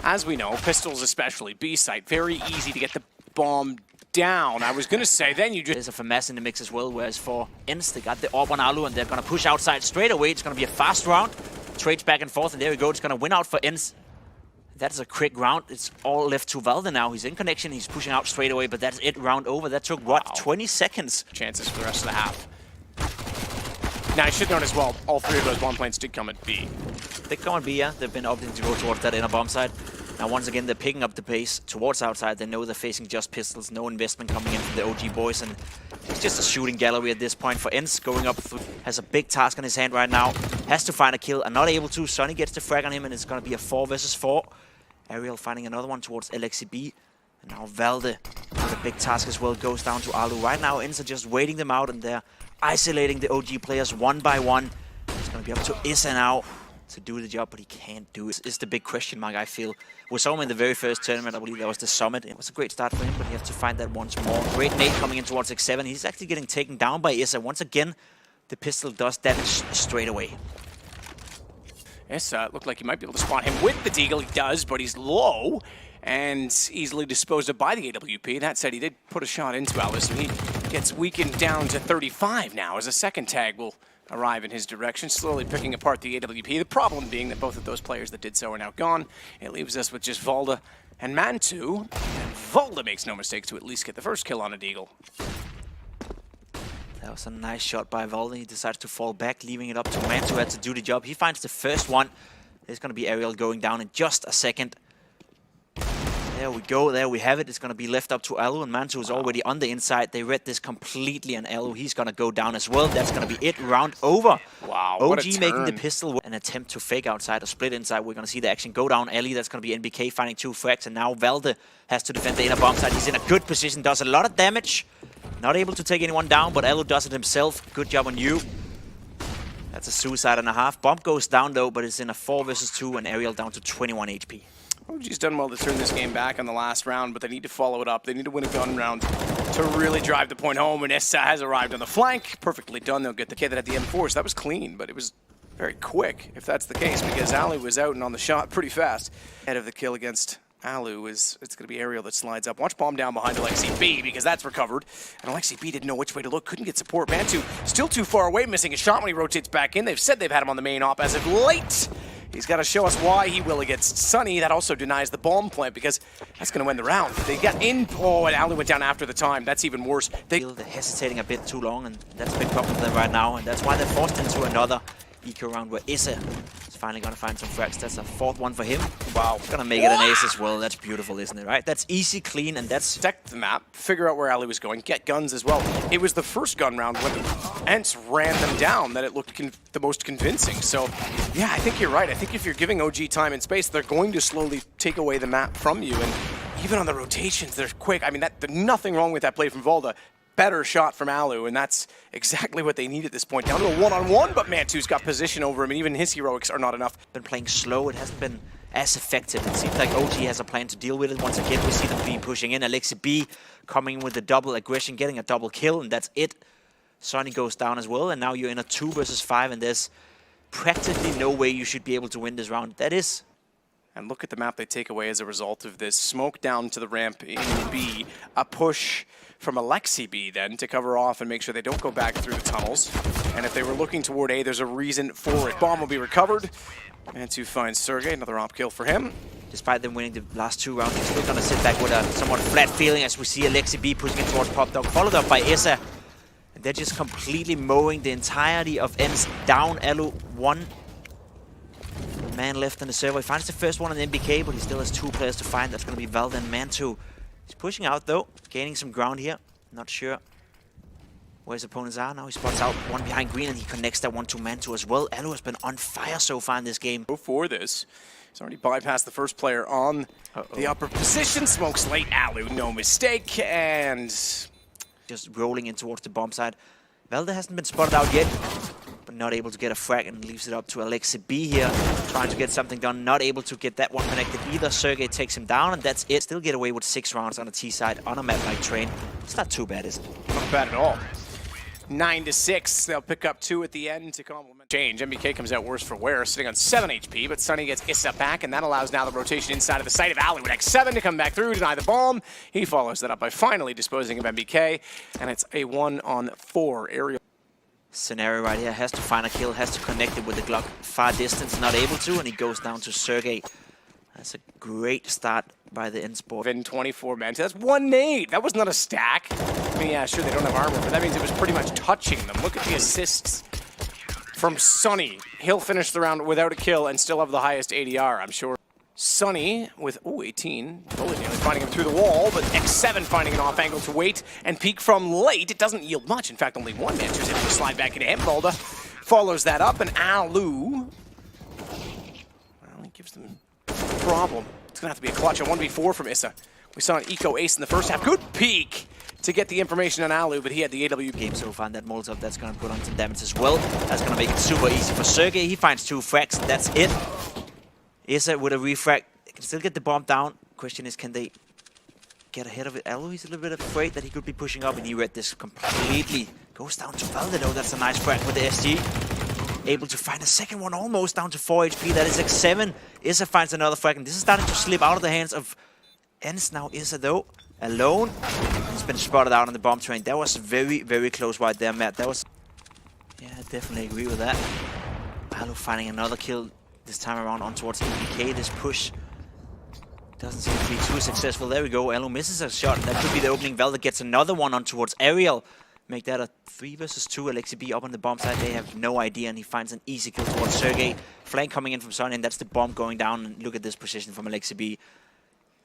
as we know, pistols especially, B site, very easy to get the bomb down. I was going to say, then you just... There's a FAMAS in the mix as well, whereas for Ents, they got the AWP on Alu, and they're going to push outside straight away. It's going to be a fast round. Trades back and forth, and there we go. It's going to win out for Ents. That is a quick round. It's all left to Valde now. He's in connection. He's pushing out straight away, but that's it. Round over. That took, what, 20 seconds? Chances for the rest of the half. Now, I should note as well, all three of those bomb planes did come at B. They come at B, yeah. They've been opting to go towards that inner bomb side. Now, once again, they're picking up the pace towards outside. They know they're facing just pistols. No investment coming in from the OG boys, and it's just a shooting gallery at this point for Ents. Going up through, has a big task on his hand right now. Has to find a kill, and not able to. Sonny gets the frag on him, and it's going to be a 4 versus 4. Ariel finding another one towards LXCB. And now Valde, with a big task as well, goes down to Alu. Right now, Ents are just waiting them out, and they're isolating the OG players one by one. It's going to be up to Issa now to do the job, but he can't do it. It's the big question mark, I feel. We saw him in the very first tournament. I believe that was the Summit. It was a great start for him, but you have to find that once more. Great nade coming in towards X7. He's actually getting taken down by Issa. Once again, the pistol does damage straight away. Issa looked like he might be able to spot him with the deagle. He does, but he's low and easily disposed of by the AWP. That said, he did put a shot into Alice, and he gets weakened down to 35 now as a second tag will arrive in his direction, slowly picking apart the AWP. The problem being that both of those players that did so are now gone. It leaves us with just Valde and Mantu. And Valde makes no mistakes to at least get the first kill on a deagle. That was a nice shot by Valde. He decides to fall back, leaving it up to Mantu who had to do the job. He finds the first one. There's going to be Ariel going down in just a second. There we go, there we have it. It's going to be left up to Alu, and Mantu is already on the inside. They read this completely, and Alu, he's going to go down as well. That's going to be it, round over. Wow, OG making the pistol, an attempt to fake outside or split inside. We're going to see the action go down. Ellie, that's going to be NBK finding 2 frags, and now Valde has to defend the inner bomb side. He's in a good position, does a lot of damage. Not able to take anyone down, but Alu does it himself. Good job on you. That's a suicide and a half. Bomb goes down though, but it's in a 4 versus 2, and Ariel down to 21 HP. OG's done well to turn this game back on the last round, but they need to follow it up. They need to win a gun round to really drive the point home, and Issa has arrived on the flank. Perfectly done. They'll get the kid that had the M4, so that was clean, but it was very quick, if that's the case, because Alu was out and on the shot pretty fast. Ahead of the kill against Alu it's going to be Ariel that slides up. Watch bomb down behind LXCB, because that's recovered. And LXCB didn't know which way to look, couldn't get support. Mantu still too far away, missing a shot when he rotates back in. They've said they've had him on the main op as of late. He's got to show us why he will against Sonny. That also denies the bomb plant, because that's going to win the round. They got in. Oh, and Alu went down after the time. That's even worse. They're hesitating a bit too long, and that's a big problem for them right now. And that's why they're forced into another eco round where Issa is finally going to find some frags. That's a 4th one for him. Wow. Going to make it an ace as well. That's beautiful, isn't it, right? That's easy, clean, and that's... Check the map, figure out where Alu was going, get guns as well. It was the first gun round when Ents ran them down that it looked the most convincing. So, yeah, I think you're right. I think if you're giving OG time and space, they're going to slowly take away the map from you. And even on the rotations, they're quick. I mean, there's nothing wrong with that play from Valde. Better shot from Alu, and that's exactly what they need at this point. Down to a one-on-one, but Mantu's got position over him, and even his heroics are not enough. Been playing slow. It hasn't been as effective. It seems like OG has a plan to deal with it. Once again, we see them being pushing in. LXCB coming with the double aggression, getting a double kill, and that's it. Sonny goes down as well, and now you're in a 2 versus 5, and there's practically no way you should be able to win this round. That is. And look at the map they take away as a result of this. Smoke down to the ramp in B. A push from LXCB then to cover off and make sure they don't go back through the tunnels. And if they were looking toward A, there's a reason for it. Bomb will be recovered. And to find Sergey, another op kill for him. Despite them winning the last 2 rounds, they're still going to sit back with a somewhat flat feeling as we see LXCB pushing it towards Pop Dog, followed up by Issa. And they're just completely mowing the entirety of Ents down. Alu, 1 man left on the server. He finds the first one on NBK, but he still has 2 players to find. That's going to be Valde and Mantu. He's pushing out though, gaining some ground here. Not sure where his opponents are. Now he spots out one behind green, and he connects that one to Mantu as well. Alu has been on fire so far in this game. For this, he's already bypassed the first player on the upper position. Smokes late. Alu, no mistake, and just rolling in towards the bomb side. Valde hasn't been spotted out yet, but not able to get a frag, and leaves it up to LXCB here, trying to get something done. Not able to get that one connected either. Sergey takes him down, and that's it. Still get away with 6 rounds on the T side on a map like Train. It's not too bad, is it? Not bad at all. 9-6. They'll pick up 2 at the end to complement. Change. MBK comes out worse for wear, sitting on 7 HP, but Sunny gets Issa back, and that allows now the rotation inside of the site of Alu with X7 to come back through, deny the bomb. He follows that up by finally disposing of MBK, and it's a 1-on-4 aerial. Scenario right here, has to find a kill, has to connect it with the Glock. Far distance, not able to, and he goes down to Sergey. That's a great start by the N-Sport. In 24 men, that's 1 nade. That was not a stack. I mean, yeah, sure, they don't have armor, but that means it was pretty much touching them. Look at the assists from Sunny. He'll finish the round without a kill and still have the highest ADR, I'm sure. Sunny with, 18. Bullet nearly finding him through the wall, but X7 finding an off angle to wait and peek from late. It doesn't yield much. In fact, only 1 man chooses to slide back into him. Volda follows that up, and Alu, well, he gives them a problem. It's going to have to be a clutch, a 1v4 from Issa. We saw an eco ace in the first half. Good peek to get the information on Alu, but he had the AW game so far. That Molotov, that's going to put on some damage as well. That's going to make it super easy for Sergey. He finds 2 frags, and that's it. Issa with a refrag. They can still get the bomb down. Question is, can they get ahead of it? Alu, he's a little bit afraid that he could be pushing up, and he read this completely. Goes down to Valde, though. That's a nice frag with the SG. Able to find a second one, almost down to 4 HP. That is X7. Issa finds another frag, and this is starting to slip out of the hands of Ens. Now Issa, though, alone. He's been spotted out on the bomb train. That was very, very close right there, Matt. That was... Yeah, I definitely agree with that. Alu finding another kill this time around on towards MBK. This push doesn't seem to be too successful. There we go. Alu misses a shot. That could be the opening. Valde gets another one on towards Ariel. Make that a 3 versus 2. Alexi B up on the bomb side. They have no idea, and he finds an easy kill towards Sergey. Flank coming in from Sonny, and that's the bomb going down. And look at this position from Alexi B.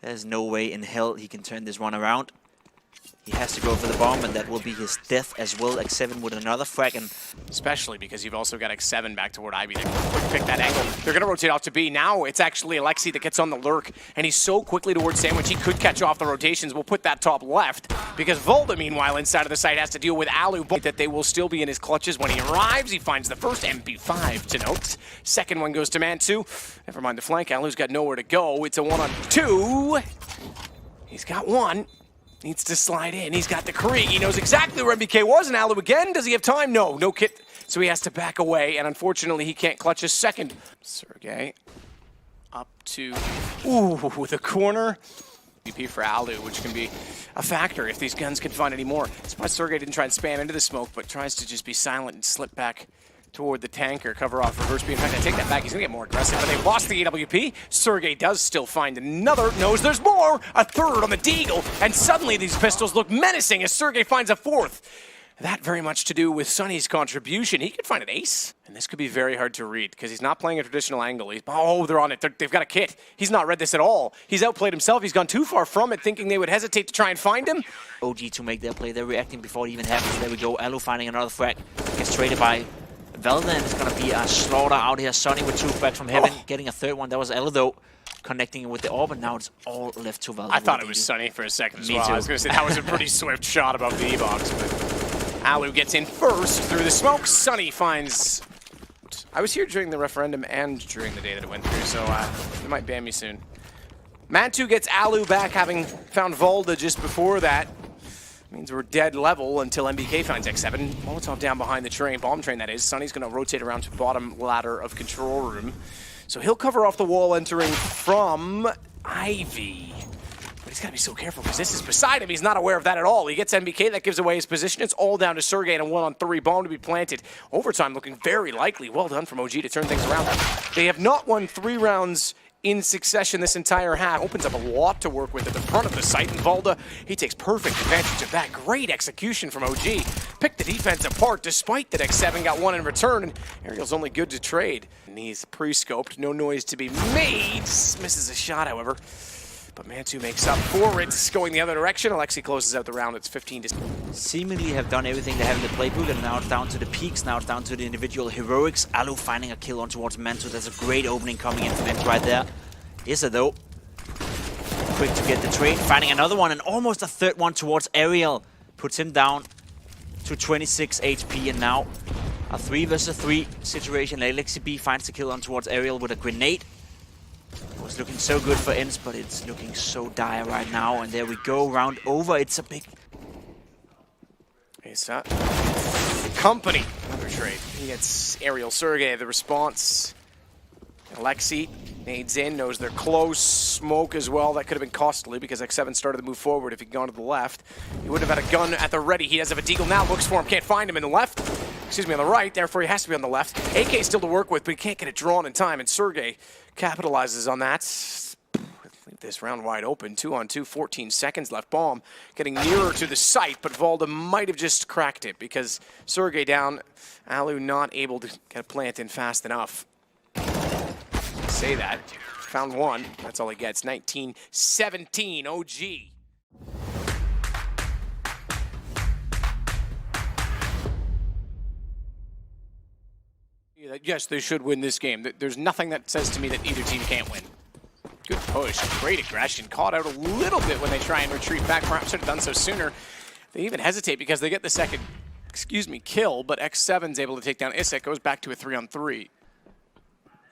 There's no way in hell he can turn this one around. He has to go for the bomb, and that will be his death as well. X7 with another frag, and especially because you've also got X7 back toward Ivy. They can quick pick that angle. They're going to rotate off to B. Now it's actually Alexi that gets on the lurk, and he's so quickly towards Sandwich, he could catch off the rotations. We'll put that top left, because Volda, meanwhile, inside of the site has to deal with Alu, but that they will still be in his clutches when he arrives. He finds the first MP5 to note. Second one goes to Mantu. Never mind the flank. Alu's got nowhere to go. It's a 1-on-2. He's got 1. Needs to slide in. He's got the Krieg. He knows exactly where MBK was, and Alu again. Does he have time? No. No kit. So he has to back away, and unfortunately, he can't clutch his second. Sergey up to... Ooh, with a corner. BP for Alu, which can be a factor if these guns can find any more. That's why Sergey didn't try and spam into the smoke, but tries to just be silent and slip back toward the tanker, cover off reverse B. In fact, I take that back. He's going to get more aggressive, but they've lost the AWP. Sergey does still find another. Knows there's more. A third on the Deagle, and suddenly these pistols look menacing as Sergey finds a 4th. That very much to do with Sunny's contribution. He could find an ace, and this could be very hard to read because he's not playing a traditional angle. Oh, they're on it. They've got a kit. He's not read this at all. He's outplayed himself. He's gone too far from it, thinking they would hesitate to try and find him. OG to make their play. They're reacting before it even happens. There we go. Alu finding another frag. Gets traded by Valde, and it's going to be a slaughter out here. Sonny with 2 frags from heaven, getting a 3rd one. That was Alu, though, connecting it with the orb, and now it's all left to Valde. I thought it was Sunny for a second as well. I was going to say that was a pretty swift shot above the E-box, but Alu gets in first through the smoke. Sunny finds... I was here during the referendum and during the day that it went through, so they might ban me soon. Mantu gets Alu back, having found Volda just before that. Means we're dead level until MBK finds X7. Molotov down behind the train, bomb train that is. Sunny's going to rotate around to bottom ladder of control room. So he'll cover off the wall entering from Ivy. But he's got to be so careful because this is beside him. He's not aware of that at all. He gets MBK, that gives away his position. It's all down to Sergey and a 1-on-3 bomb to be planted. Overtime looking very likely. Well done from OG to turn things around. They have not won 3 rounds in succession this entire half. Opens up a lot to work with at the front of the site, and Volda, he takes perfect advantage of that. Great execution from OG. Picked the defense apart despite that X7 got 1 in return, and Ariel's only good to trade. And he's pre-scoped, no noise to be made. Misses a shot, however. But Mantu makes up for it, going the other direction. Alexi closes out the round. It's 15 to... Seemingly have done everything they have in the playbook, and now it's down to the peaks, now it's down to the individual heroics. Alu finding a kill on towards Mantu. That's a great opening coming in from Ens right there. Issa, though, quick to get the trade, finding another one, and almost a 3rd one towards Ariel. Puts him down to 26 HP, and now a 3 versus 3 situation. Alexi B finds the kill on towards Ariel with a grenade. It was looking so good for Ens, but it's looking so dire right now. And there we go, round over. It's a big... Issa Company. Another trade. He gets Aerial Sergey. The response. Alexi nades in, knows they're close. Smoke as well. That could have been costly because X7 started to move forward. If he'd gone to the left, he would have had a gun at the ready. He does have a deagle now. Looks for him. Can't find him in the left. Excuse me, on the right. Therefore, he has to be on the left. AK still to work with, but he can't get it drawn in time. And Sergey capitalizes on that. Leave this round wide open. 2-on-2, 14 seconds left. Bomb getting nearer to the site, but Valda might have just cracked it because Sergey down. Alu not able to get a plant in fast enough. Say that. Found one. That's all he gets. 19-17 OG. Yes, they should win this game. There's nothing that says to me that either team can't win. Good push. Great aggression. Caught out a little bit when they try and retreat back. Perhaps should have done so sooner. They even hesitate because they get the second, kill, but X7's able to take down Isaac. Goes back to a 3-on-3.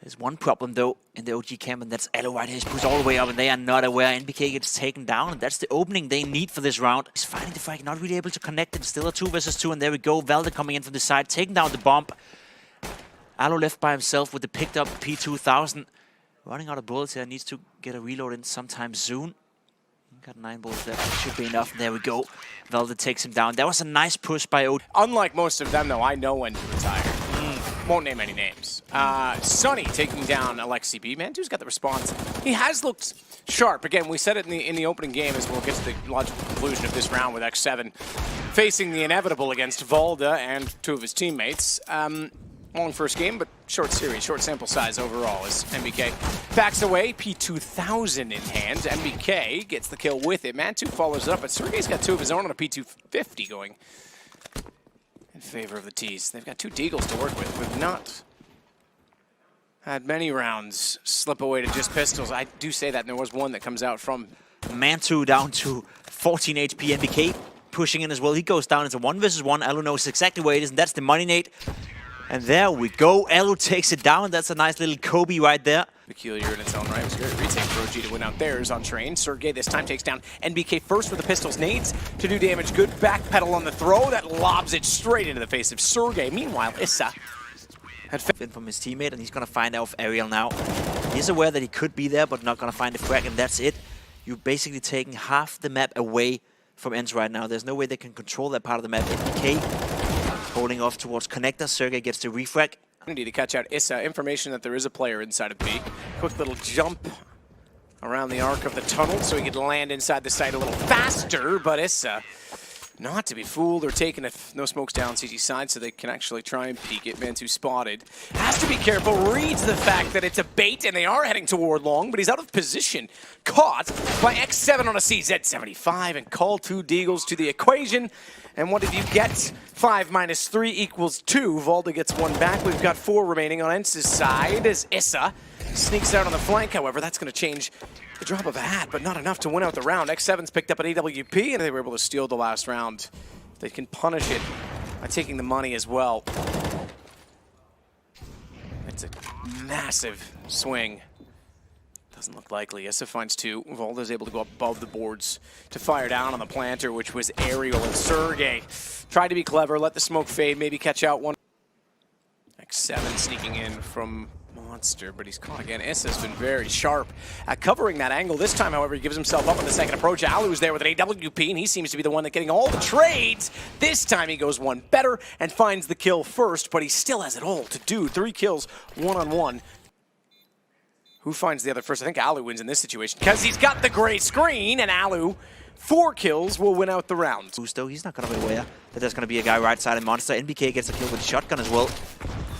There's one problem, though, in the OG camp, and that's Alu right here. He's pushed all the way up, and they are not aware. NBK gets taken down, and that's the opening they need for this round. He's fighting the fight, not really able to connect it. Still a 2 versus 2, and there we go. Valda coming in from the side, taking down the bomb. Alu left by himself with the picked up P2000. Running out of bullets here, needs to get a reload in sometime soon. Got 9 bullets left, that should be enough. And there we go. Valda takes him down. That was a nice push by OG. Unlike most of them, though, I know when to retire. Won't name any names. Sonny taking down Alexi B. Mantu's got the response. He has looked sharp. Again, we said it in the opening game as we'll get to the logical conclusion of this round with X7 facing the inevitable against Valda and 2 of his teammates. Long first game, but short series, short sample size overall as MBK backs away. P2000 in hand. MBK gets the kill with it. Mantu follows it up, but Sergey's got 2 of his own on a P250 going in favor of the T's. They've got 2 deagles to work with. We've not had many rounds slip away to just pistols. I do say that, and there was one that comes out from Mantu down to 14 HP. MBK pushing in as well. He goes down. It's a 1 versus 1. Alu knows exactly where it is, and that's the money nade. And there we go. Alu takes it down. That's a nice little Kobe right there. Peculiar in its own right. It was a great retake for OG to win out theirs on train. Sergey this time takes down NBK first with the pistols. Nades to do damage. Good backpedal on the throw. That lobs it straight into the face of Sergey. Meanwhile, Issa had in from his teammate, and he's going to find out Ariel now. He's aware that he could be there, but not going to find the frag, and that's it. You're basically taking half the map away from ENCE right now. There's no way they can control that part of the map. NBK holding off towards connector. Sergey gets the refrag. To catch out Issa. Information that there is a player inside of B. Quick little jump around the arc of the tunnel so he could land inside the site a little faster, but Issa not to be fooled or taken if no smokes down CG side so they can actually try and peek it. Mantu spotted. Has to be careful, reads the fact that it's a bait and they are heading toward long, but he's out of position. Caught by X7 on a CZ75 and call 2 deagles to the equation. And what did you get? 5 minus 3 equals 2. Valda gets 1 back. We've got 4 remaining on ENCE's side as Issa sneaks out on the flank. However, that's going to change the drop of a hat, but not enough to win out the round. X7's picked up an AWP, and they were able to steal the last round. They can punish it by taking the money as well. It's a massive swing. Doesn't look likely. Issa finds 2. Valda's able to go above the boards to fire down on the planter, which was Aerial. And Sergey tried to be clever, let the smoke fade, maybe catch out one. X7 sneaking in from Monster, but he's caught again. Issa's been very sharp at covering that angle. This time, however, he gives himself up on the second approach. Alu's there with an AWP, and he seems to be the one that's getting all the trades. This time, he goes 1 better and finds the kill first, but he still has it all to do. 3 kills, 1-on-1. Who finds the other first? I think Alu wins in this situation because he's got the gray screen, and Alu, 4 kills, will win out the round. Gusto, he's not going to be aware that there's going to be a guy right side of Monster. NBK gets a kill with a shotgun as well.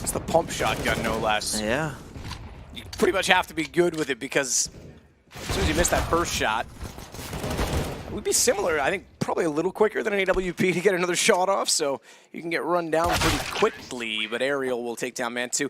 It's the pump shotgun, no less. Yeah. You pretty much have to be good with it because as soon as you miss that first shot, it would be similar, I think, probably a little quicker than an AWP to get another shot off, so you can get run down pretty quickly, but Aerial will take down Mantu.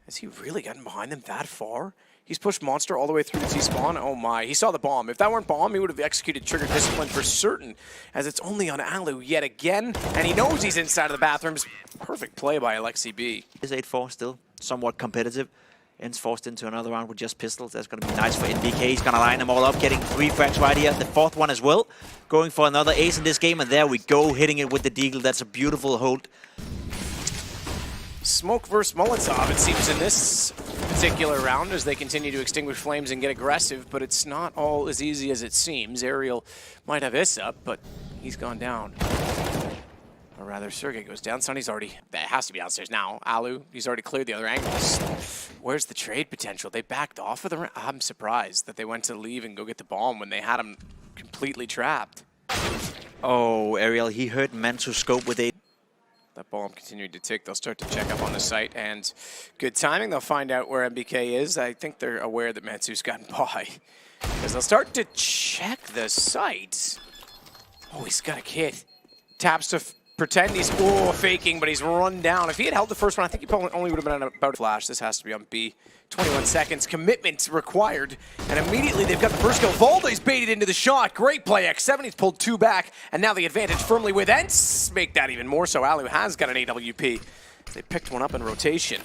Has he really gotten behind them that far? He's pushed Monster all the way through to T-spawn. Oh my, he saw the bomb. If that weren't bomb, he would have executed trigger discipline for certain, as it's only on Alu yet again, and he knows he's inside of the bathrooms. Perfect play by Alexi B. Is 8-4 still somewhat competitive. ENCE forced into another round with just pistols. That's going to be nice for NBK. He's going to line them all up, getting 3 frags right here. The 4th one as well. Going for another ace in this game, and there we go, hitting it with the deagle. That's a beautiful hold smoke versus Molotov, it seems, in this particular round as they continue to extinguish flames and get aggressive, but it's not all as easy as it seems. Aerial might have this up, but he's gone down. Or rather, Sergey goes down. Sonny's already, that has to be downstairs now. Alu, he's already cleared the other angles. Where's the trade potential? They backed off of the round. I'm surprised that they went to leave and go get the bomb when they had him completely trapped. Oh, Ariel, he heard Mantu scope with a... That bomb continued to tick. They'll start to check up on the site, and good timing. They'll find out where MBK is. I think they're aware that Mansu's gotten by, because they'll start to check the site. Oh, he's got a kid. Taps to pretend he's faking, but he's run down. If he had held the first one, I think he probably only would have been about a flash. This has to be on B. 21 seconds, commitment required, and immediately they've got the first kill. Valde's baited into the shot. Great play, X7. He's pulled 2 back, and now the advantage firmly with Ents. Make that even more so. Alu has got an AWP. They picked one up in rotation.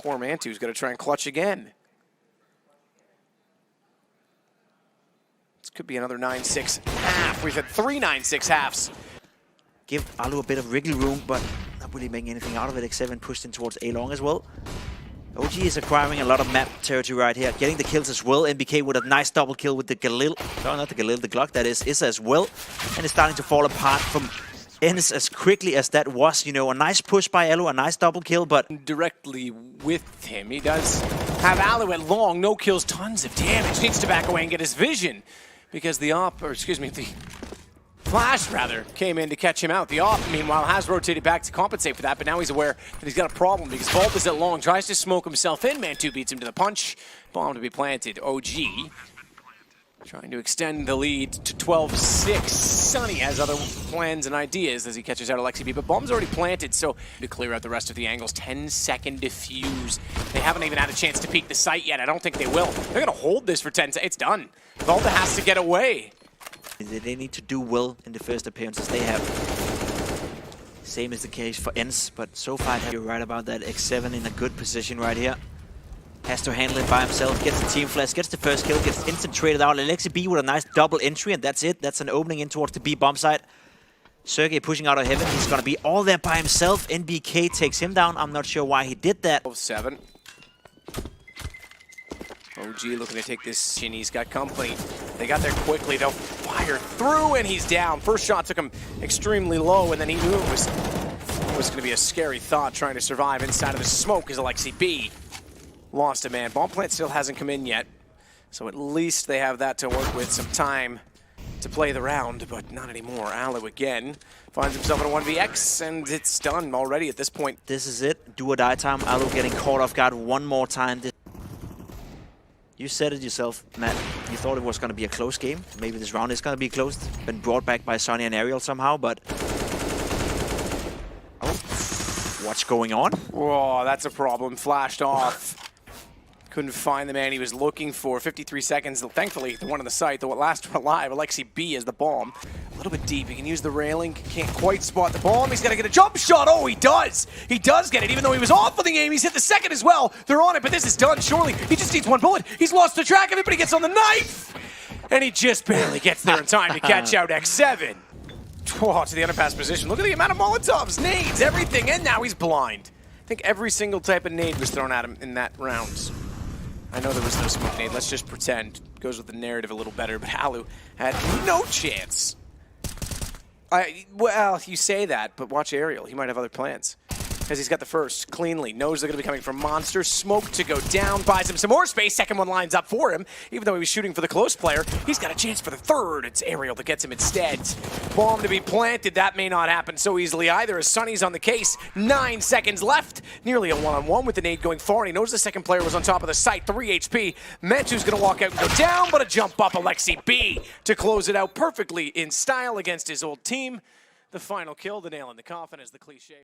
Poor Mantu's going to try and clutch again. This could be another 9-6 half. We've had 3 9-6 halves. Give Alu a bit of wriggle room, but not really making anything out of it. X7 pushed in towards A long as well. OG is acquiring a lot of map territory right here, getting the kills as well. NBK with a nice double kill with the Galil. No, not the Galil, the Glock that is as well. And it's starting to fall apart from ends as quickly as that was. You know, a nice push by Alu, a nice double kill, but... Directly with him. He does have Alu at long, no kills, tons of damage. Needs to back away and get his vision, because the Flash, rather, came in to catch him out. The off, meanwhile, has rotated back to compensate for that, but now he's aware that he's got a problem because Vault is at long, tries to smoke himself in. Mantu beats him to the punch. Bomb to be planted. OG trying to extend the lead to 12-6. Sonny has other plans and ideas as he catches out Alexi B, but bomb's already planted, so to clear out the rest of the angles. 10-second defuse. They haven't even had a chance to peek the site yet. I don't think they will. They're going to hold this for 10 seconds. It's done. Valda has to get away. They need to do well in the first appearances they have. Same is the case for Ents, but so far you're right about that. X7 in a good position right here. Has to handle it by himself, gets the team flash, gets the first kill, gets instant traded out. Alexi B with a nice double entry, and that's it. That's an opening in towards the B bomb site. Sergey pushing out of heaven. He's going to be all there by himself. NBK takes him down. I'm not sure why he did that. 7. OG looking to take this. He's got company. They got there quickly. They'll fire through, and he's down. First shot took him extremely low, and then he knew it was going to be a scary thought trying to survive inside of the smoke as Alexi B lost a man. Bomb plant still hasn't come in yet, so at least they have that to work with. Some time to play the round, but not anymore. Alu again finds himself in a 1vx, and it's done already at this point. This is it. Do or die time. Alu getting caught off guard one more time. You said it yourself, Matt. You thought it was going to be a close game. Maybe this round is going to be close. Been brought back by Sonny and Ariel somehow, but... Oh, what's going on? Whoa, that's a problem. Flashed off. Couldn't find the man he was looking for. 53 seconds. Thankfully, the one on the site, the last one alive, Alexi B is the bomb. A little bit deep. He can use the railing. Can't quite spot the bomb. He's got to get a jump shot. Oh, he does. He does get it. Even though he was off of the aim, he's hit the second as well. They're on it, but this is done. Surely he just needs one bullet. He's lost the track of it, but he gets on the knife. And he just barely gets there in time to catch out X7. Oh, to the underpass position. Look at the amount of Molotovs, nades, everything. And now he's blind. I think every single type of nade was thrown at him in that round. I know there was no smoke nade. Let's just pretend. Goes with the narrative a little better, but Alu had no chance. Well, you say that, but watch Ariel. He might have other plans. Because he's got the first cleanly. Knows they're going to be coming from Monster. Smoke to go down. Buys him some more space. Second one lines up for him. Even though he was shooting for the close player, he's got a chance for the third. It's Ariel that gets him instead. Bomb to be planted. That may not happen so easily either as Sonny's on the case. 9 seconds left. Nearly a one-on-one with the nade going far. And he knows the second player was on top of the site. 3 HP. Mantu's going to walk out and go down, but a jump up Alexi B to close it out perfectly in style against his old team. The final kill, the nail in the coffin, as the cliche.